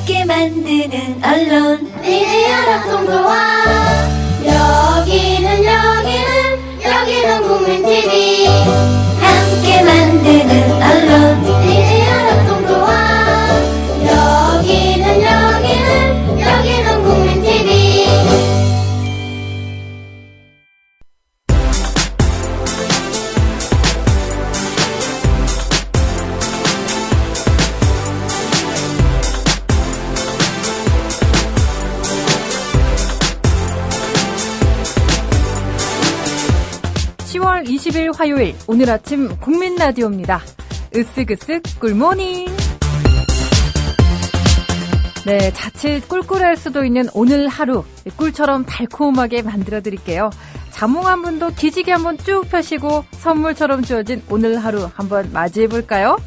함께 만드는 언론 미디어 협동조합. 여기는 국민TV. 함께 만드는 언론 미디어 협동조합. 여기는 국민TV. (10월 20일) 화요일 오늘 아침 국민라디오입니다. 으쓱으쓱 꿀모닝. 네, 자칫 꿀꿀할 수도 있는 오늘 하루 꿀처럼 달콤하게 만들어드릴게요. 자몽 한 분도 기지개 한번 쭉 펴시고 선물처럼 주어진 오늘 하루 한번 맞이해볼까요?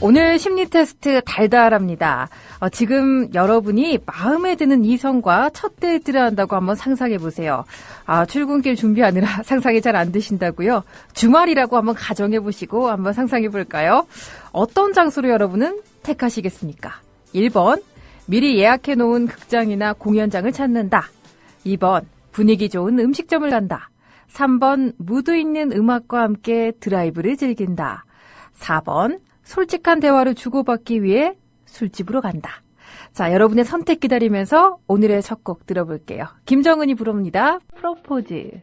오늘 심리 테스트 달달합니다. 지금 여러분이 마음에 드는 이성과 첫 데이트를 한다고 한번 상상해보세요. 출근길 준비하느라 상상이 잘 안 되신다고요? 주말이라고 한번 가정해보시고 한번 상상해볼까요? 어떤 장소로 여러분은 택하시겠습니까? 1번, 미리 예약해놓은 극장이나 공연장을 찾는다. 2번, 분위기 좋은 음식점을 간다. 3번, 무드 있는 음악과 함께 드라이브를 즐긴다. 4번, 솔직한 대화를 주고받기 위해 술집으로 간다. 자, 여러분의 선택 기다리면서 오늘의 첫 곡 들어볼게요. 김정은이 부릅니다. 프로포즈.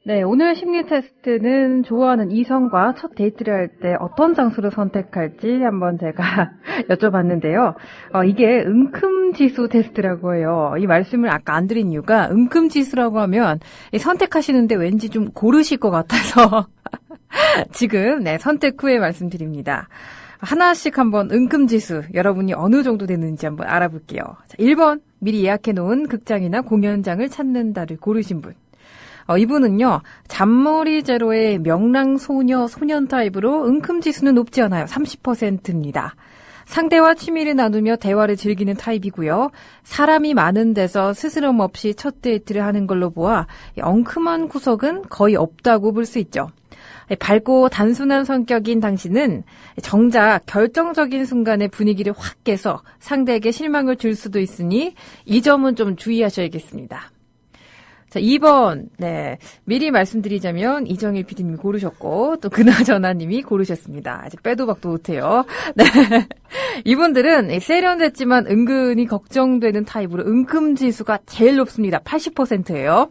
네, 오늘 심리 테스트는 좋아하는 이성과 첫 데이트를 할 때 어떤 장소를 선택할지 한번 제가 여쭤봤는데요. 이게 은큼지수 테스트라고 해요. 이 말씀을 아까 안 드린 이유가 은큼지수라고 하면 선택하시는데 왠지 좀 고르실 것 같아서 지금 선택 후에 말씀드립니다. 하나씩 한번 은큼지수 여러분이 어느 정도 되는지 한번 알아볼게요. 자, 1번 미리 예약해놓은 극장이나 공연장을 찾는다를 고르신 분. 이분은요, 잔머리 제로의 명랑소녀, 소년 타입으로 은큼지수는 높지 않아요. 30%입니다. 상대와 취미를 나누며 대화를 즐기는 타입이고요. 사람이 많은 데서 스스럼 없이 첫 데이트를 하는 걸로 보아 엉큼한 구석은 거의 없다고 볼 수 있죠. 밝고 단순한 성격인 당신은 정작 결정적인 순간에 분위기를 확 깨서 상대에게 실망을 줄 수도 있으니 이 점은 좀 주의하셔야겠습니다. 자, 2번. 미리 말씀드리자면 이정일 PD님이 고르셨고 또 그나저나님이 고르셨습니다. 아직 빼도 박도 못해요. 네. 이분들은 세련됐지만 은근히 걱정되는 타입으로 은큼지수가 제일 높습니다. 80%예요.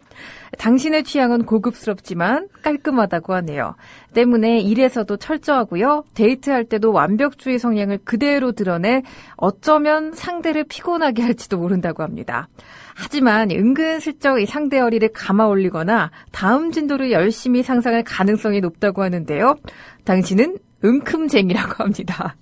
당신의 취향은 고급스럽지만 깔끔하다고 하네요. 때문에 일에서도 철저하고요. 데이트할 때도 완벽주의 성향을 그대로 드러내 어쩌면 상대를 피곤하게 할지도 모른다고 합니다. 하지만 은근슬쩍 이 상대 어리를 감아 올리거나 다음 진도를 열심히 상상할 가능성이 높다고 하는데요. 당신은 은큼쟁이라고 합니다.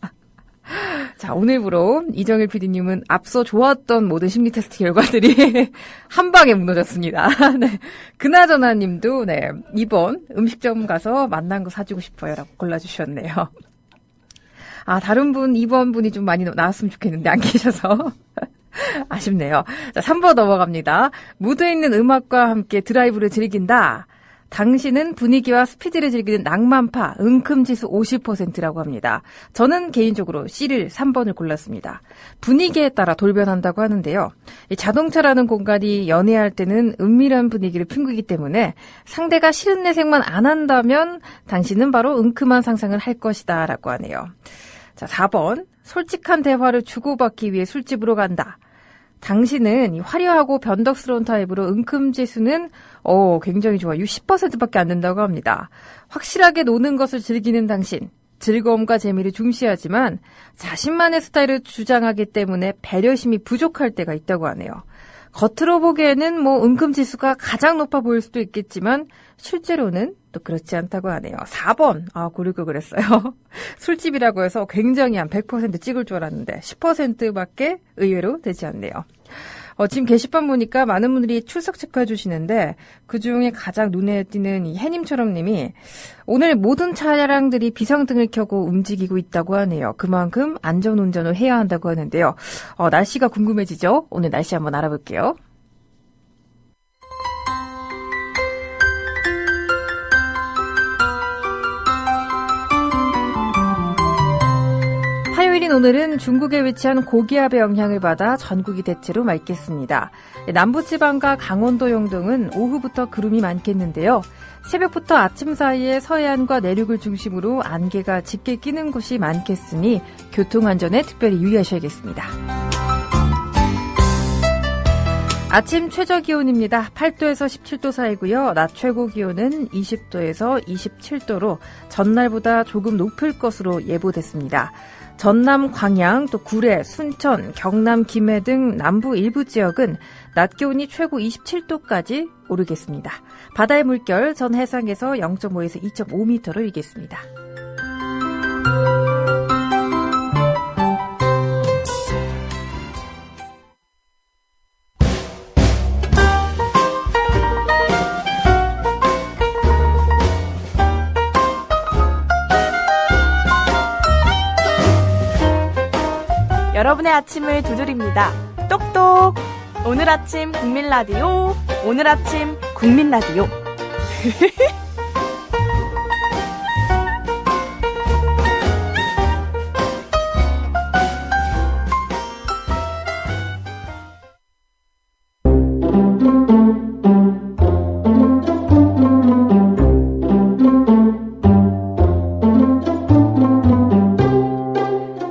자, 오늘부로 이정일 PD님은 앞서 좋았던 모든 심리 테스트 결과들이 한 방에 무너졌습니다. 네. 그나저나 님도 2번 음식점 가서 만난 거 사주고 싶어요 라고 골라주셨네요. 다른 분 2번 분이 좀 많이 나왔으면 좋겠는데 안 계셔서 아쉽네요. 자, 3번 넘어갑니다. 무드 있는 음악과 함께 드라이브를 즐긴다. 당신은 분위기와 스피드를 즐기는 낭만파, 은큼지수 50%라고 합니다. 저는 개인적으로 C를 3번을 골랐습니다. 분위기에 따라 돌변한다고 하는데요. 이 자동차라는 공간이 연애할 때는 은밀한 분위기를 풍기기 때문에 상대가 싫은 내색만 안 한다면 당신은 바로 은큼한 상상을 할 것이다 라고 하네요. 자, 4번. 솔직한 대화를 주고받기 위해 술집으로 간다. 당신은 화려하고 변덕스러운 타입으로 은큼지수는 굉장히 좋아요. 10%밖에 안 된다고 합니다. 확실하게 노는 것을 즐기는 당신. 즐거움과 재미를 중시하지만 자신만의 스타일을 주장하기 때문에 배려심이 부족할 때가 있다고 하네요. 겉으로 보기에는 은큼지수가 가장 높아 보일 수도 있겠지만 실제로는 또 그렇지 않다고 하네요. 4번. 고를 걸 그랬어요. 술집이라고 해서 굉장히 한 100% 찍을 줄 알았는데 10%밖에 의외로 되지 않네요. 지금 게시판 보니까 많은 분들이 출석 체크해 주시는데 그중에 가장 눈에 띄는 이 해님처럼 님이 오늘 모든 차량들이 비상등을 켜고 움직이고 있다고 하네요. 그만큼 안전운전을 해야 한다고 하는데요. 날씨가 궁금해지죠? 오늘 날씨 한번 알아볼게요. 화요일인 오늘은 중국에 위치한 고기압의 영향을 받아 전국이 대체로 맑겠습니다. 남부지방과 강원도 영동은 오후부터 구름이 많겠는데요. 새벽부터 아침 사이에 서해안과 내륙을 중심으로 안개가 짙게 끼는 곳이 많겠으니 교통안전에 특별히 유의하셔야겠습니다. 아침 최저기온입니다. 8도에서 17도 사이고요. 낮 최고기온은 20도에서 27도로 전날보다 조금 높을 것으로 예보됐습니다. 전남 광양, 또 구례, 순천, 경남 김해 등 남부 일부 지역은 낮 기온이 최고 27도까지 오르겠습니다. 바다의 물결 전 해상에서 0.5에서 2.5m로 일겠습니다. 여러분의 아침을 두드립니다. 똑똑! 오늘 아침 국민 라디오, 오늘 아침 국민 라디오.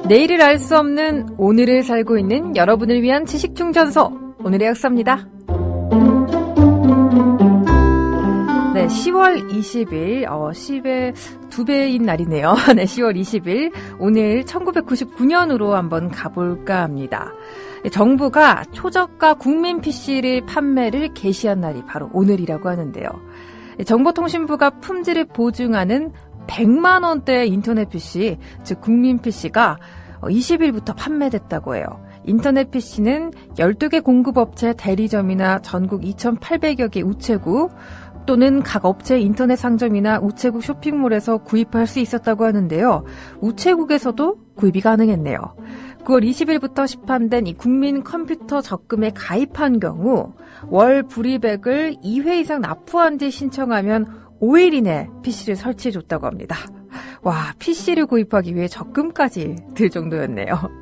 내일을 알 수 없는 오늘을 살고 있는 여러분을 위한 지식충전소, 오늘의 역사입니다. 네, 10월 20일, 10의 2배인 날이네요. 네, 10월 20일. 오늘 1999년으로 한번 가볼까 합니다. 정부가 초저가 국민 PC를 판매를 개시한 날이 바로 오늘이라고 하는데요. 정보통신부가 품질을 보증하는 100만 원대의 인터넷 PC, 즉 국민 PC가 20일부터 판매됐다고 해요. 인터넷 PC는 12개 공급업체 대리점이나 전국 2,800여 개 우체국 또는 각 업체 인터넷 상점이나 우체국 쇼핑몰에서 구입할 수 있었다고 하는데요. 우체국에서도 구입이 가능했네요. 9월 20일부터 시판된 이 국민 컴퓨터 적금에 가입한 경우 월 불이백을 2회 이상 납부한 뒤 신청하면 5일 이내 PC를 설치해줬다고 합니다. 와, PC를 구입하기 위해 적금까지 들 정도였네요.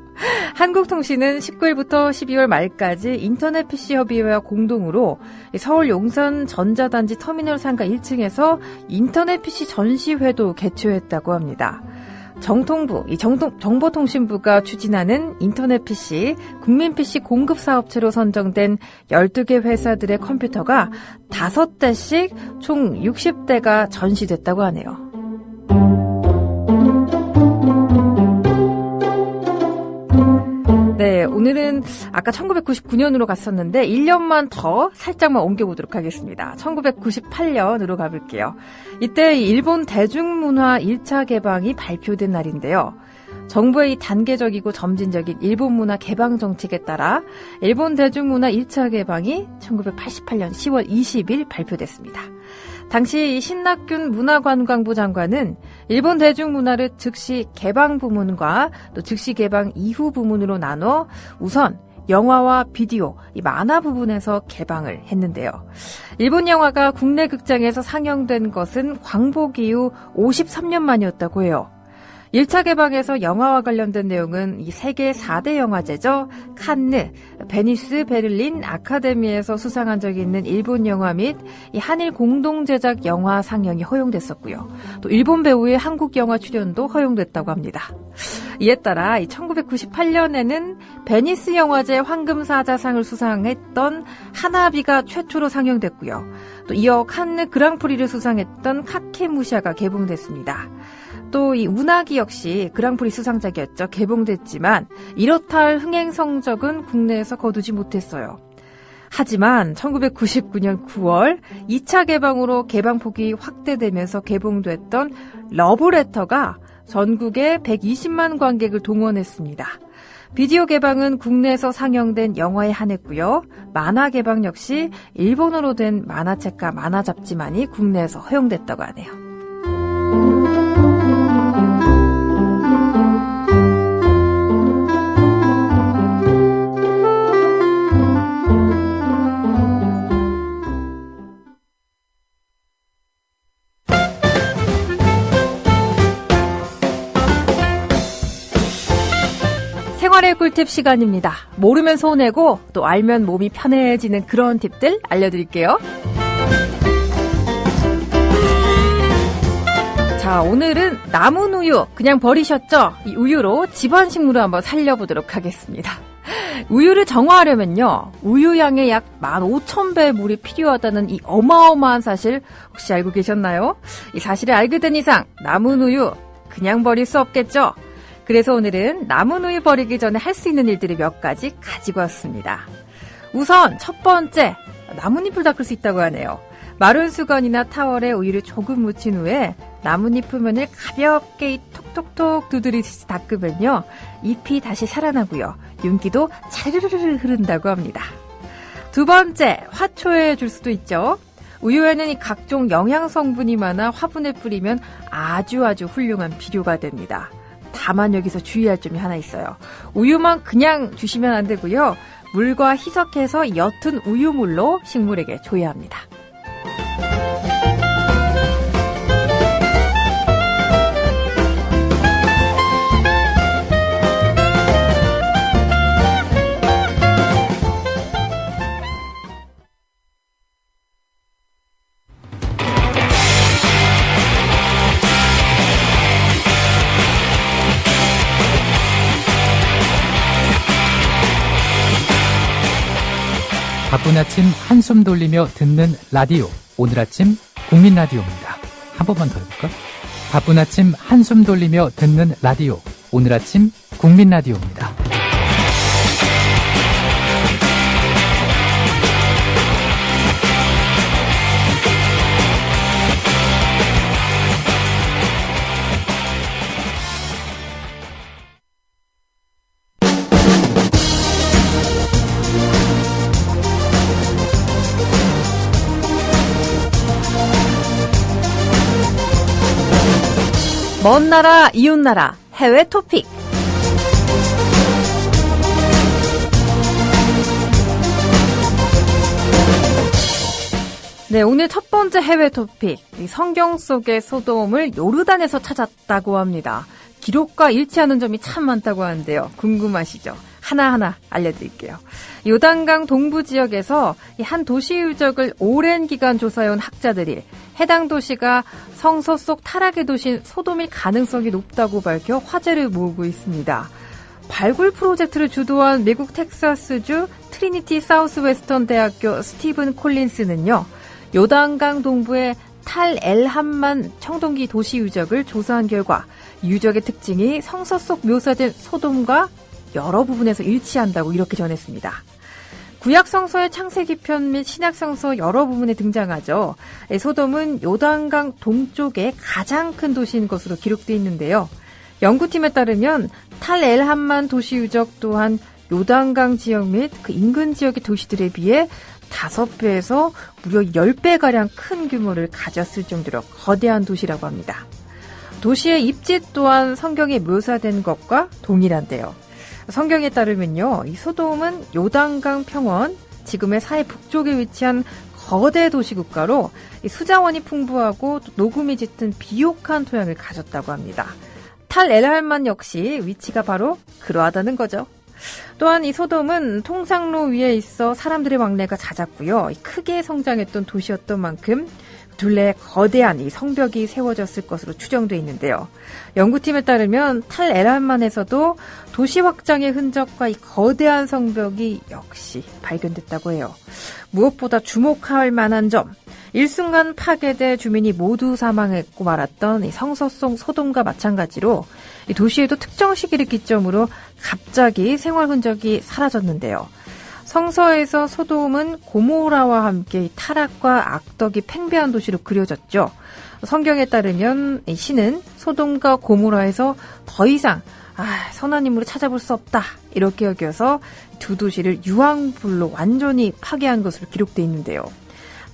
한국통신은 19일부터 12월 말까지 인터넷 PC협의회와 공동으로 서울 용산 전자단지 터미널 상가 1층에서 인터넷 PC 전시회도 개최했다고 합니다. 정보통신부가 추진하는 인터넷 PC, 국민 PC 공급 사업체로 선정된 12개 회사들의 컴퓨터가 5대씩 총 60대가 전시됐다고 하네요. 네, 오늘은 아까 1999년으로 갔었는데 1년만 더 살짝만 옮겨보도록 하겠습니다. 1998년으로 가볼게요. 이때 일본 대중문화 1차 개방이 발표된 날인데요. 정부의 단계적이고 점진적인 일본 문화 개방 정책에 따라 일본 대중문화 1차 개방이 1988년 10월 20일 발표됐습니다. 당시 신낙균 문화관광부 장관은 일본 대중문화를 즉시 개방 부문과 또 즉시 개방 이후 부문으로 나눠 우선 영화와 비디오, 이 만화 부분에서 개방을 했는데요. 일본 영화가 국내 극장에서 상영된 것은 광복 이후 53년 만이었다고 해요. 1차 개방에서 영화와 관련된 내용은 이 세계 4대 영화제죠. 칸느, 베니스, 베를린, 아카데미에서 수상한 적이 있는 일본 영화 및 이 한일 공동 제작 영화 상영이 허용됐었고요. 또 일본 배우의 한국 영화 출연도 허용됐다고 합니다. 이에 따라 1998년에는 베니스 영화제 황금사자상을 수상했던 하나비가 최초로 상영됐고요. 또 이어 칸느 그랑프리를 수상했던 카케무샤가 개봉됐습니다. 또 이 운하기 역시 그랑프리 수상작이었죠. 개봉됐지만 이렇다 할 흥행 성적은 국내에서 거두지 못했어요. 하지만 1999년 9월 2차 개방으로 개방폭이 확대되면서 개봉됐던 러브레터가 전국에 120만 관객을 동원했습니다. 비디오 개방은 국내에서 상영된 한해에 한했고요. 만화 개방 역시 일본어로 된 만화책과 만화 잡지만이 국내에서 허용됐다고 하네요. 생활의 꿀팁 시간입니다. 모르면 손해고 또 알면 몸이 편해지는 그런 팁들 알려드릴게요. 자, 오늘은 남은 우유 그냥 버리셨죠? 이 우유로 집안식물을 한번 살려보도록 하겠습니다. 우유를 정화하려면요, 우유 양의 약 15,000배의 물이 필요하다는 이 어마어마한 사실 혹시 알고 계셨나요? 이 사실을 알게 된 이상 남은 우유 그냥 버릴 수 없겠죠? 그래서 오늘은 남은 우유 버리기 전에 할 수 있는 일들을 몇 가지 가지고 왔습니다. 우선 첫 번째, 나뭇잎을 닦을 수 있다고 하네요. 마른 수건이나 타월에 우유를 조금 묻힌 후에 나뭇잎 표면을 가볍게 톡톡톡 두드리듯이 닦으면요, 잎이 다시 살아나고요, 윤기도 차르르르 흐른다고 합니다. 두 번째, 화초에 줄 수도 있죠. 우유에는 이 각종 영양 성분이 많아 화분에 뿌리면 아주 훌륭한 비료가 됩니다. 다만 여기서 주의할 점이 하나 있어요. 우유만 그냥 주시면 안 되고요. 물과 희석해서 옅은 우유물로 식물에게 줘야 합니다. 바쁜 아침 한숨 돌리며 듣는 라디오. 오늘 아침 국민 라디오입니다. 한 번만 더 해볼까? 바쁜 아침 한숨 돌리며 듣는 라디오. 오늘 아침 국민 라디오입니다. 먼 나라, 이웃 나라, 해외 토픽. 네, 오늘 첫 번째 해외 토픽. 이 성경 속의 소돔을 요르단에서 찾았다고 합니다. 기록과 일치하는 점이 참 많다고 하는데요. 궁금하시죠? 하나하나 알려드릴게요. 요단강 동부 지역에서 한 도시 유적을 오랜 기간 조사해온 학자들이 해당 도시가 성서 속 타락의 도시인 소돔일 가능성이 높다고 밝혀 화제를 모으고 있습니다. 발굴 프로젝트를 주도한 미국 텍사스주 트리니티 사우스웨스턴 대학교 스티븐 콜린스는요, 요단강 동부의 탈 엘함만 청동기 도시 유적을 조사한 결과 유적의 특징이 성서 속 묘사된 소돔과 여러 부분에서 일치한다고 이렇게 전했습니다. 구약 성서의 창세기 편 및 신약 성서 여러 부분에 등장하죠. 소돔은 요단강 동쪽의 가장 큰 도시인 것으로 기록되어 있는데요. 연구팀에 따르면 탈 엘함만 도시 유적 또한 요단강 지역 및 그 인근 지역의 도시들에 비해 5배에서 무려 10배가량 큰 규모를 가졌을 정도로 거대한 도시라고 합니다. 도시의 입지 또한 성경에 묘사된 것과 동일한데요. 성경에 따르면요, 이 소돔은 요단강 평원, 지금의 사해 북쪽에 위치한 거대 도시 국가로 수자원이 풍부하고 녹음이 짙은 비옥한 토양을 가졌다고 합니다. 탈 엘할만 역시 위치가 바로 그러하다는 거죠. 또한 이 소돔은 통상로 위에 있어 사람들의 왕래가 잦았고요. 크게 성장했던 도시였던 만큼 둘레에 거대한 이 성벽이 세워졌을 것으로 추정돼 있는데요. 연구팀에 따르면 탈 엘할만에서도 도시 확장의 흔적과 이 거대한 성벽이 역시 발견됐다고 해요. 무엇보다 주목할 만한 점, 일순간 파괴돼 주민이 모두 사망했고 말았던 이 성서 속 소돔과 마찬가지로 이 도시에도 특정 시기를 기점으로 갑자기 생활 흔적이 사라졌는데요. 성서에서 소돔은 고모라와 함께 타락과 악덕이 팽배한 도시로 그려졌죠. 성경에 따르면 이 신은 소돔과 고모라에서 더 이상 선한 인물을 찾아볼 수 없다 이렇게 여겨서 두 도시를 유황불로 완전히 파괴한 것으로 기록되어 있는데요.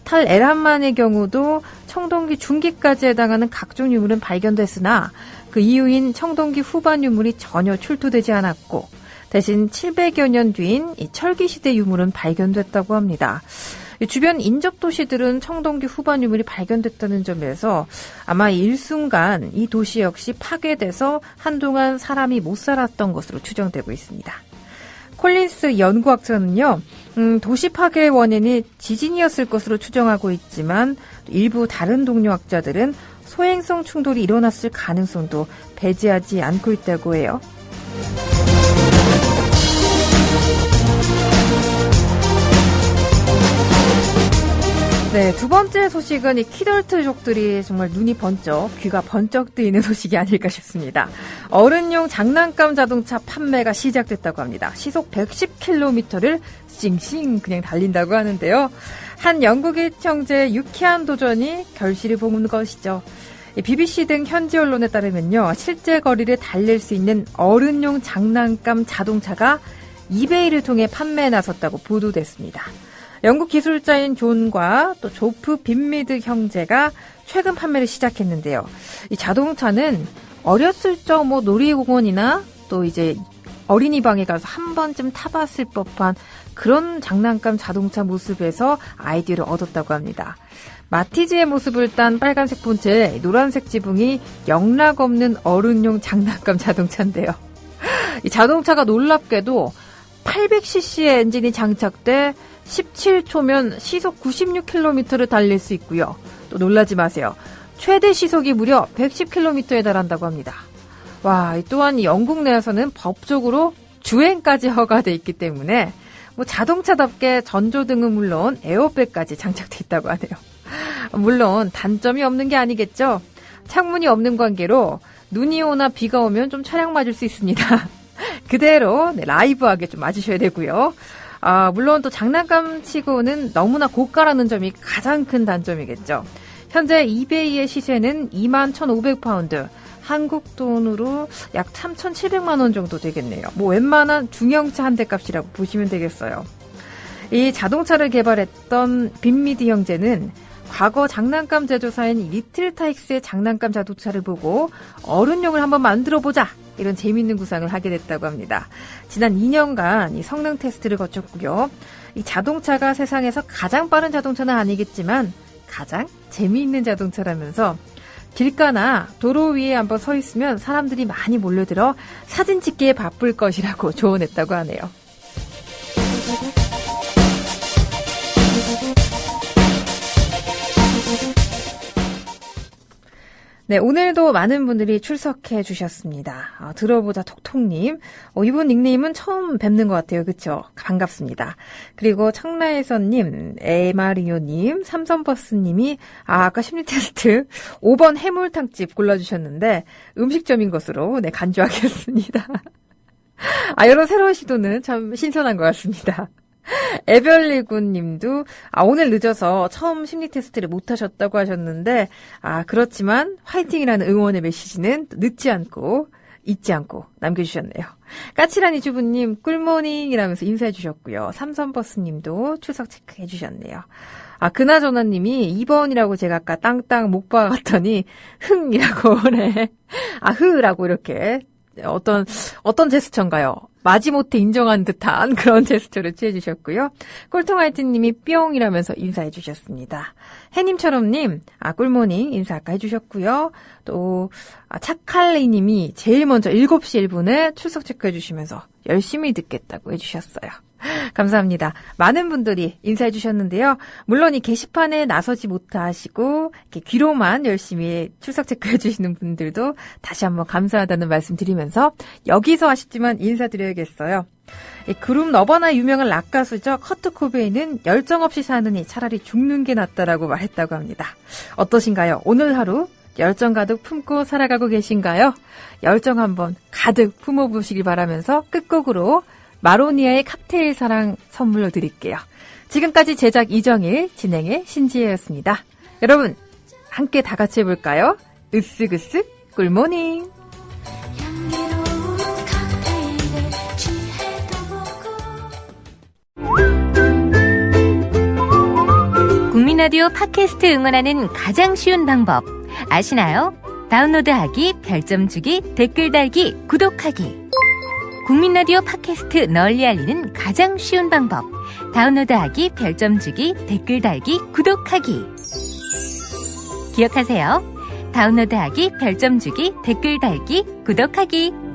탈 엘함만의 경우도 청동기 중기까지 해당하는 각종 유물은 발견됐으나 그 이후인 청동기 후반 유물이 전혀 출토되지 않았고 대신 700여 년 뒤인 이 철기시대 유물은 발견됐다고 합니다. 주변 인접도시들은 청동기 후반 유물이 발견됐다는 점에서 아마 일순간 이 도시 역시 파괴돼서 한동안 사람이 못 살았던 것으로 추정되고 있습니다. 콜린스 연구학자는요, 도시 파괴의 원인이 지진이었을 것으로 추정하고 있지만 일부 다른 동료 학자들은 소행성 충돌이 일어났을 가능성도 배제하지 않고 있다고 해요. 네, 두 번째 소식은 이 키덜트족들이 정말 눈이 번쩍, 귀가 번쩍 뜨이는 소식이 아닐까 싶습니다. 어른용 장난감 자동차 판매가 시작됐다고 합니다. 시속 110km를 싱싱 그냥 달린다고 하는데요. 한 영국의 형제의 유쾌한 도전이 결실을 본 것이죠. BBC 등 현지 언론에 따르면요, 실제 거리를 달릴 수 있는 어른용 장난감 자동차가 이베이를 통해 판매에 나섰다고 보도됐습니다. 영국 기술자인 존과 또 조프 빈미드 형제가 최근 판매를 시작했는데요. 이 자동차는 어렸을 적 놀이공원이나 또 이제 어린이방에 가서 한 번쯤 타봤을 법한 그런 장난감 자동차 모습에서 아이디어를 얻었다고 합니다. 마티즈의 모습을 딴 빨간색 본체에 노란색 지붕이 영락없는 어른용 장난감 자동차인데요. 이 자동차가 놀랍게도 800cc의 엔진이 장착돼 17초면 시속 96km를 달릴 수 있고요. 또 놀라지 마세요. 최대 시속이 무려 110km에 달한다고 합니다. 와, 또한 영국 내에서는 법적으로 주행까지 허가돼 있기 때문에 자동차답게 전조등은 물론 에어백까지 장착돼 있다고 하네요. 물론 단점이 없는 게 아니겠죠. 창문이 없는 관계로 눈이 오나 비가 오면 좀 차량 맞을 수 있습니다. 그대로 라이브하게 좀 맞으셔야 되고요. 물론 또 장난감 치고는 너무나 고가라는 점이 가장 큰 단점이겠죠. 현재 이베이의 시세는 21,500파운드, 한국 돈으로 약 3,700만 원 정도 되겠네요. 뭐 웬만한 중형차 한 대 값이라고 보시면 되겠어요. 이 자동차를 개발했던 빈미드 형제는 과거 장난감 제조사인 리틀타익스의 장난감 자동차를 보고 어른용을 한번 만들어보자, 이런 재미있는 구상을 하게 됐다고 합니다. 지난 2년간 이 성능 테스트를 거쳤고요. 이 자동차가 세상에서 가장 빠른 자동차는 아니겠지만 가장 재미있는 자동차라면서 길가나 도로 위에 한번 서 있으면 사람들이 많이 몰려들어 사진 찍기에 바쁠 것이라고 조언했다고 하네요. 네, 오늘도 많은 분들이 출석해 주셨습니다. 들어보자 톡톡님. 이분 닉네임은 처음 뵙는 것 같아요. 그쵸? 반갑습니다. 그리고 청라에서님, 에마리오님, 삼선버스님이 아까 심리테스트 5번 해물탕집 골라주셨는데 음식점인 것으로 간주하겠습니다. 이런 새로운 시도는 참 신선한 것 같습니다. 에별리군 님도 오늘 늦어서 처음 심리 테스트를 못 하셨다고 하셨는데 그렇지만 화이팅이라는 응원의 메시지는 늦지 않고 잊지 않고 남겨주셨네요. 까칠한 이주부님 꿀모닝이라면서 인사해 주셨고요. 삼선버스 님도 출석 체크해 주셨네요. 그나저나 님이 2번이라고 제가 아까 땅땅 못 박았더니 흥이라고 흐라고 이렇게 어떤 제스처인가요? 마지못해 인정한 듯한 그런 제스처를 취해주셨고요. 꿀통화이트님이 뿅이라면서 인사해 주셨습니다. 해님처럼님, 꿀모닝 인사 아까 해주셨고요. 또 차칼리님이 제일 먼저 7시 1분에 출석 체크해 주시면서 열심히 듣겠다고 해주셨어요. 감사합니다. 많은 분들이 인사해 주셨는데요. 물론 이 게시판에 나서지 못하시고 이렇게 귀로만 열심히 출석 체크해 주시는 분들도 다시 한번 감사하다는 말씀 드리면서 여기서 아쉽지만 인사드려야겠어요. 이 그룹 너바나의 유명한 락 가수죠. 커트 코베인은 열정 없이 사느니 차라리 죽는 게 낫다라고 말했다고 합니다. 어떠신가요? 오늘 하루 열정 가득 품고 살아가고 계신가요? 열정 한번 가득 품어보시길 바라면서 끝곡으로 마로니아의 칵테일 사랑 선물로 드릴게요. 지금까지 제작 이정일, 진행의 신지혜였습니다. 여러분, 함께 다 같이 해볼까요? 으쓱으쓱 꿀모닝. 향기로운 칵테일에 취해도 보고 국민라디오 팟캐스트 응원하는 가장 쉬운 방법 아시나요? 다운로드하기, 별점 주기, 댓글 달기, 구독하기. 국민라디오 팟캐스트 널리 알리는 가장 쉬운 방법. 다운로드하기, 별점 주기, 댓글 달기, 구독하기. 기억하세요. 다운로드하기, 별점 주기, 댓글 달기, 구독하기.